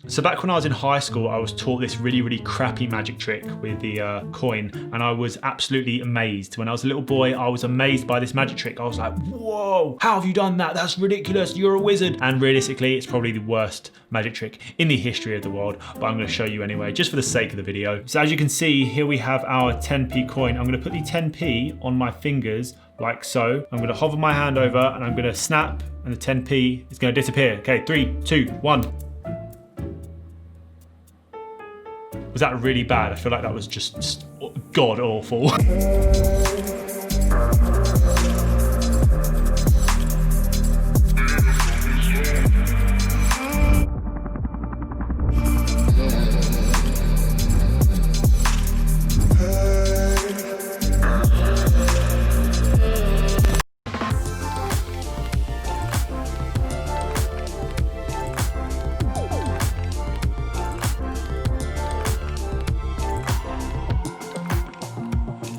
So back when I was in high school, I was taught this really crappy magic trick with the coin, and I was absolutely amazed. When I was a little boy, I was amazed by this magic trick. I was like, whoa, how have you done that? That's ridiculous, you're a wizard. And realistically, it's probably the worst magic trick in the history of the world, but I'm gonna show you anyway, just for the sake of the video. So as you can see, here we have our 10p coin. I'm gonna put the 10p on my fingers, like so. I'm gonna hover my hand over and I'm gonna snap, and the 10p is gonna disappear. Okay, 3, 2, 1. Was that really bad? I feel like that was just god awful.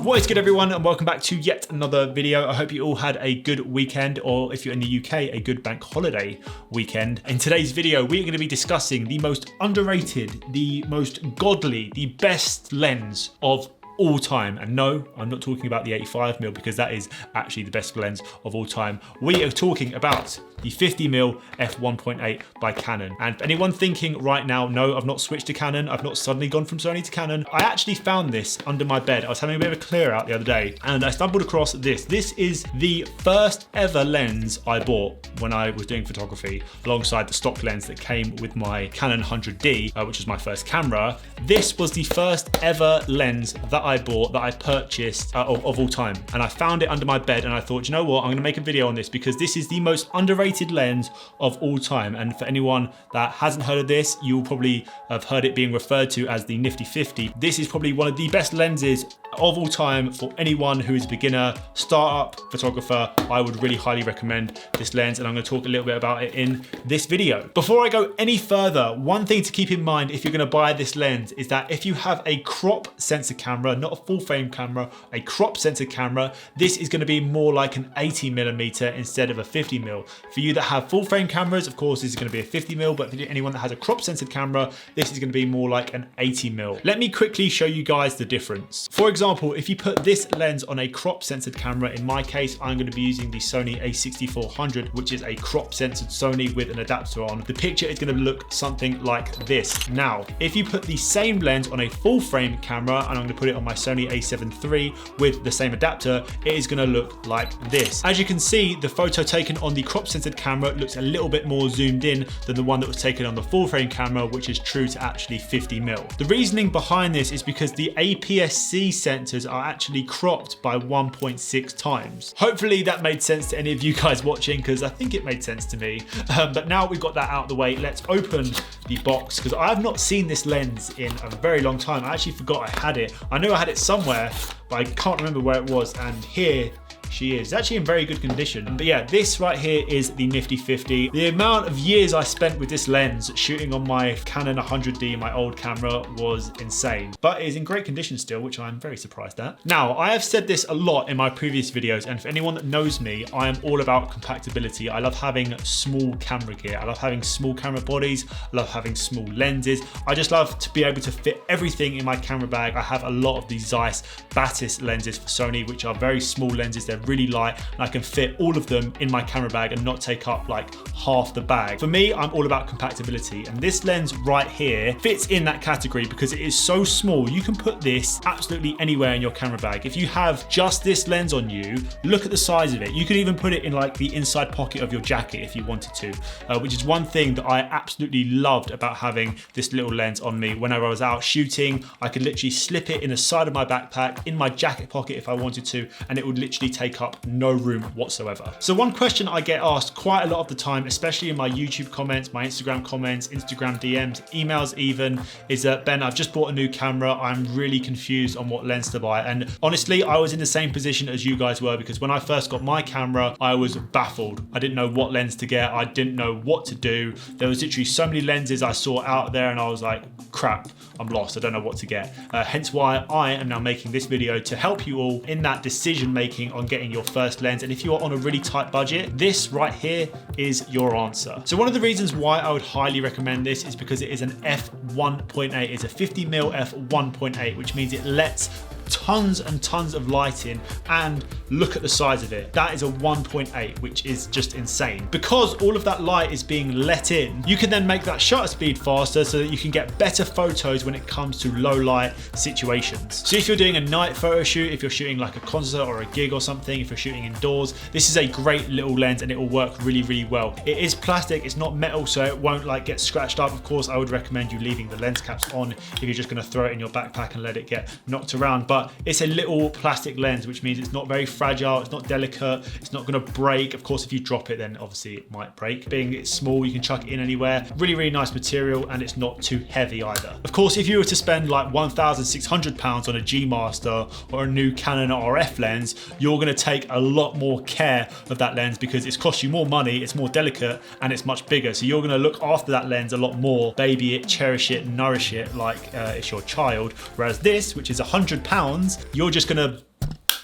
What is good, everyone, and welcome back to yet another video. I hope you all had a good weekend, or if you're in the UK, a good bank holiday weekend. In today's video, we are going to be discussing the most underrated, the most godly, the best lens of all time. And no, I'm not talking about the 85mm because that is actually the best lens of all time. We are talking about the 50mm f1.8 by Canon. And for anyone thinking right now, no, I've not switched to Canon, I've not suddenly gone from Sony to Canon, I actually found this under my bed. I was having a bit of a clear out the other day and I stumbled across this. This is the first ever lens I bought when I was doing photography, alongside the stock lens that came with my Canon 100D, which was my first camera. This was the first ever lens that I bought, that I purchased of all time. And I found it under my bed and I thought, you know what, I'm gonna make a video on this because this is the most underrated lens of all time. And for anyone that hasn't heard of this, you'll probably have heard it being referred to as the Nifty 50. This is probably one of the best lenses of all time for anyone who is a beginner, startup photographer. I would really highly recommend this lens, and I'm going to talk a little bit about it in this video. Before I go any further, one thing to keep in mind if you're going to buy this lens is that if you have a crop sensor camera, not a full frame camera, a crop sensor camera, this is going to be more like an 80mm instead of a 50mm. For you that have full frame cameras, of course, this is going to be a 50mm, but for anyone that has a crop sensored camera, this is going to be more like an 80mm. Let me quickly show you guys the difference. For example, if you put this lens on a crop sensored camera, in my case, I'm going to be using the Sony a6400, which is a crop sensored Sony with an adapter on. The picture is going to look something like this. Now, if you put the same lens on a full frame camera, and I'm going to put it on my Sony a7 III with the same adapter, it is going to look like this. As you can see, the photo taken on the crop sensored camera looks a little bit more zoomed in than the one that was taken on the full frame camera, which is true to actually 50mm. The reasoning behind this is because the APS-C sensors are actually cropped by 1.6 times. Hopefully that made sense to any of you guys watching, because I think it made sense to me. But now we've got that out of the way, let's open the box, because I have not seen this lens in a very long time. I actually forgot I had it. I knew I had it somewhere, but I can't remember where it was, and here she is. It's actually in very good condition. But yeah, this right here is the Nifty 50. The amount of years I spent with this lens shooting on my Canon 100D, my old camera, was insane. But it is in great condition still, which I'm very surprised at. Now, I have said this a lot in my previous videos, and for anyone that knows me, I am all about compactability. I love having small camera gear. I love having small camera bodies. I love having small lenses. I just love to be able to fit everything in my camera bag. I have a lot of these Zeiss Batis lenses for Sony, which are very small lenses. They're really light, and I can fit all of them in my camera bag and not take up like half the bag. For me, I'm all about compactability, and this lens right here fits in that category because it is so small. You can put this absolutely anywhere in your camera bag. If you have just this lens on you, look at the size of it. You could even put it in like the inside pocket of your jacket if you wanted to, which is one thing that I absolutely loved about having this little lens on me. Whenever I was out shooting, I could literally slip it in the side of my backpack, in my jacket pocket if I wanted to, and it would literally take up no room whatsoever. So one question I get asked quite a lot of the time, especially in my YouTube comments, my Instagram comments, Instagram DMs, emails even, is that, Ben, I've just bought a new camera. I'm really confused on what lens to buy. And honestly, I was in the same position as you guys were, because when I first got my camera, I was baffled. I didn't know what lens to get. I didn't know what to do. There was literally so many lenses I saw out there, and I was like, crap, I'm lost. I don't know what to get. Hence why I am now making this video video to help you all in that decision making on getting your first lens. And if you're on a really tight budget, this right here is your answer. So one of the reasons why I would highly recommend this is because it is an f1.8. It's a 50mm f1.8, which means it lets tons and tons of light in, and look at the size of it. That is a 1.8, which is just insane. Because all of that light is being let in, you can then make that shutter speed faster so that you can get better photos when it comes to low light situations. So if you're doing a night photo shoot, if you're shooting like a concert or a gig or something, if you're shooting indoors, this is a great little lens and it will work really, really well. It is plastic, it's not metal, so it won't like get scratched up. Of course, I would recommend you leaving the lens caps on if you're just gonna throw it in your backpack and let it get knocked around. But it's a little plastic lens, which means it's not very fragile, it's not delicate, it's not gonna break. Of course, if you drop it, then obviously it might break. Being it's small, you can chuck it in anywhere. Really, really nice material, and it's not too heavy either. Of course, if you were to spend like £1,600 on a G Master or a new Canon RF lens, you're gonna take a lot more care of that lens because it's cost you more money, it's more delicate, and it's much bigger. So you're gonna look after that lens a lot more, baby it, cherish it, nourish it like it's your child. Whereas this, which is £100, you're just gonna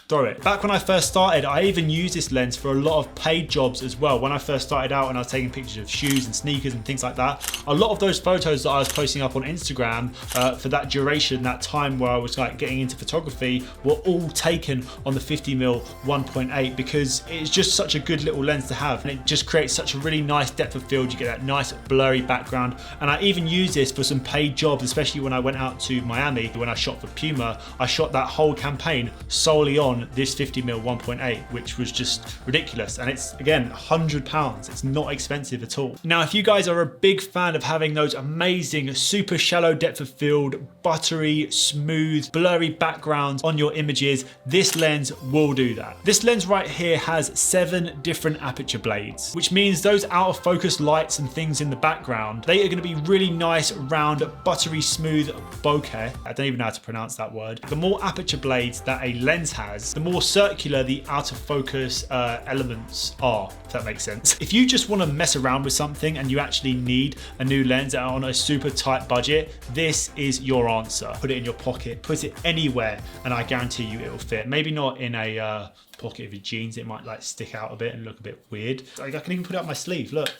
throw it. Back when I first started, I even used this lens for a lot of paid jobs as well. When I first started out and I was taking pictures of shoes and sneakers and things like that, a lot of those photos that I was posting up on Instagram for that duration, that time where I was like getting into photography, were all taken on the 50mm 1.8 because it's just such a good little lens to have, and it just creates such a really nice depth of field. You get that nice blurry background, and I even used this for some paid jobs, especially when I went out to Miami when I shot for Puma. I shot that whole campaign solely on this 50mm 1.8, which was just ridiculous. And it's again £100. It's not expensive at all. Now, if you guys are a big fan of having those amazing super shallow depth of field, buttery, smooth, blurry backgrounds on your images, this lens will do that. This lens right here has 7 different aperture blades, which means those out of focus lights and things in the background, they are going to be really nice, round, buttery, smooth bokeh. I don't even know how to pronounce that word. The more aperture blades that a lens has, the more circular the out of focus elements are, if that makes sense. If you just want to mess around with something and you actually need a new lens on a super tight budget, this is your answer. Put it in your pocket, put it anywhere, and I guarantee you it will fit. Maybe not in a pocket of your jeans, it might like stick out a bit and look a bit weird. Like, I can even put it up my sleeve, look.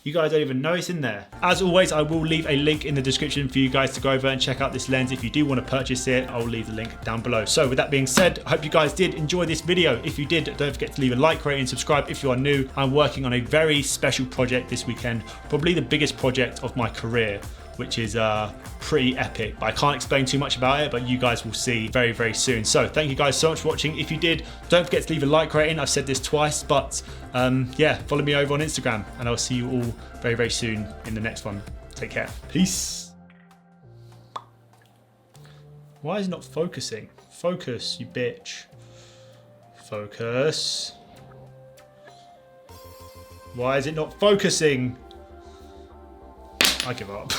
You guys don't even know it's in there. As always, I will leave a link in the description for you guys to go over and check out this lens. If you do want to purchase it, I'll leave the link down below. So with that being said, I hope you guys did enjoy this video. If you did, don't forget to leave a like, rate, and subscribe if you are new. I'm working on a very special project this weekend, probably the biggest project of my career, which is pretty epic. But I can't explain too much about it, but you guys will see very, very soon. So thank you guys so much for watching. If you did, don't forget to leave a like rating. I've said this twice, but yeah, follow me over on Instagram, and I'll see you all very, very soon in the next one. Take care. Peace. Why is it not focusing? Focus, you bitch. Focus. Why is it not focusing? I give up.